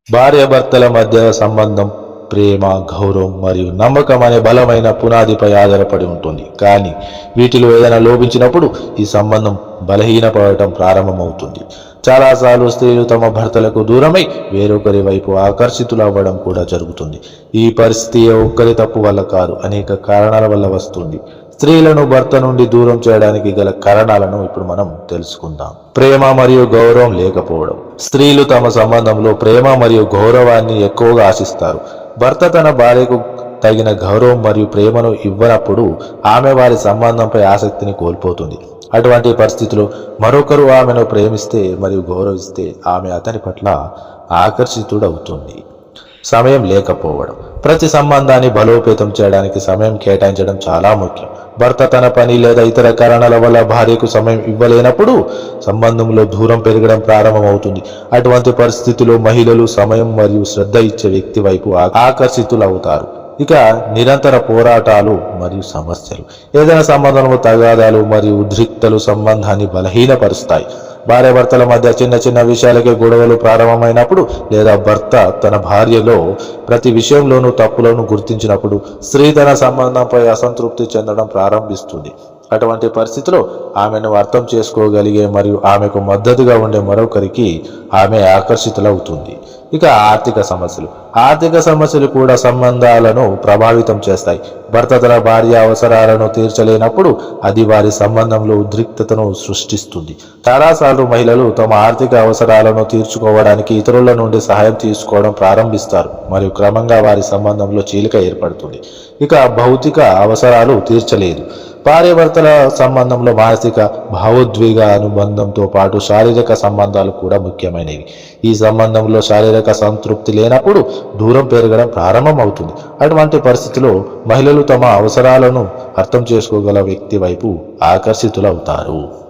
భార్యాభర్తల మధ్య సంబంధం ప్రేమ, గౌరవం మరియు నమ్మకం అనే బలమైన పునాదిపై ఆధారపడి ఉంటుంది. కానీ వీటిలో ఏదైనా లోపించినప్పుడు ఈ సంబంధం బలహీనపడటం ప్రారంభమవుతుంది. చాలాసార్లు స్త్రీలు తమ భర్తలకు దూరమై వేరొకరి వైపు ఆకర్షితులవ్వడం కూడా జరుగుతుంది. ఈ పరిస్థితి ఒక్కరి తప్పు వల్ల కాదు, అనేక కారణాల వల్ల వస్తుంది. స్త్రీలను భర్త నుండి దూరం చేయడానికి గల కారణాలను ఇప్పుడు మనం తెలుసుకుందాం. ప్రేమ మరియు గౌరవం లేకపోవడం. స్త్రీలు తమ సంబంధంలో ప్రేమ మరియు గౌరవాన్ని ఎక్కువగా ఆశిస్తారు. భర్త తన భార్యకు తగిన గౌరవం మరియు ప్రేమను ఇవ్వనప్పుడు ఆమె వారి సంబంధంపై ఆసక్తిని కోల్పోతుంది. అటువంటి పరిస్థితిలో మరొకరు ఆమెను ప్రేమిస్తే మరియు గౌరవిస్తే ఆమె అతని పట్ల ఆకర్షితుడవుతుంది. సమయం లేకపోవడం. ప్రతి సంబంధాన్ని బలోపేతం చేయడానికి సమయం కేటాయించడం చాలా ముఖ్యం. భర్త తన పని లేదా ఇతర కారణాల వల్ల భార్యకు సమయం ఇవ్వలేనప్పుడు సంబంధంలో దూరం పెరగడం ప్రారంభమవుతుంది. అటువంటి పరిస్థితిలో మహిళలు సమయం మరియు శ్రద్ధ ఇచ్చే వ్యక్తి వైపు ఆకర్షితులవుతారు. ఇక నిరంతర పోరాటాలు మరియు సమస్యలు. ఏదైనా సంబంధంలో తగాదాలు మరియు ఉద్రిక్తలు సంబంధాన్ని బలహీనపరుస్తాయి. భార్యాభర్తల మధ్య చిన్న చిన్న విషయాలకే గొడవలు ప్రారంభమైనప్పుడు లేదా భర్త తన భార్యలో ప్రతి విషయంలోనూ తప్పులను గుర్తించినప్పుడు స్త్రీ తన సంబంధంపై అసంతృప్తి చెందడం ప్రారంభిస్తుంది. అటువంటి పరిస్థితిలో ఆమెను అర్థం చేసుకోగలిగే మరియు ఆమెకు మద్దతుగా ఉండే మరొకరికి ఆమె ఆకర్షితులవుతుంది. ఇక ఆర్థిక సమస్యలు. ఆర్థిక సమస్యలు కూడా సంబంధాలను ప్రభావితం చేస్తాయి. భర్త తన భార్య అవసరాలను తీర్చలేనప్పుడు అది వారి సంబంధంలో ఉద్రిక్తతను సృష్టిస్తుంది. చాలాసార్లు మహిళలు తమ ఆర్థిక అవసరాలను తీర్చుకోవడానికి ఇతరుల నుండి సహాయం తీసుకోవడం ప్రారంభిస్తారు మరియు క్రమంగా వారి సంబంధంలో చీలిక ఏర్పడుతుంది. ఇక భౌతిక అవసరాలు తీర్చలేదు. భార్యాభర్తల సంబంధంలో మానసిక, భావోద్వేగ అనుబంధంతో పాటు శారీరక సంబంధాలు కూడా ముఖ్యమైనవి. ఈ సంబంధంలో శారీరక సంతృప్తి లేనప్పుడు దూరం పెరగడం ప్రారంభమవుతుంది. అటువంటి పరిస్థితిలో మహిళలు తమ అవసరాలను అర్థం చేసుకోగల వ్యక్తి వైపు ఆకర్షితులవుతారు.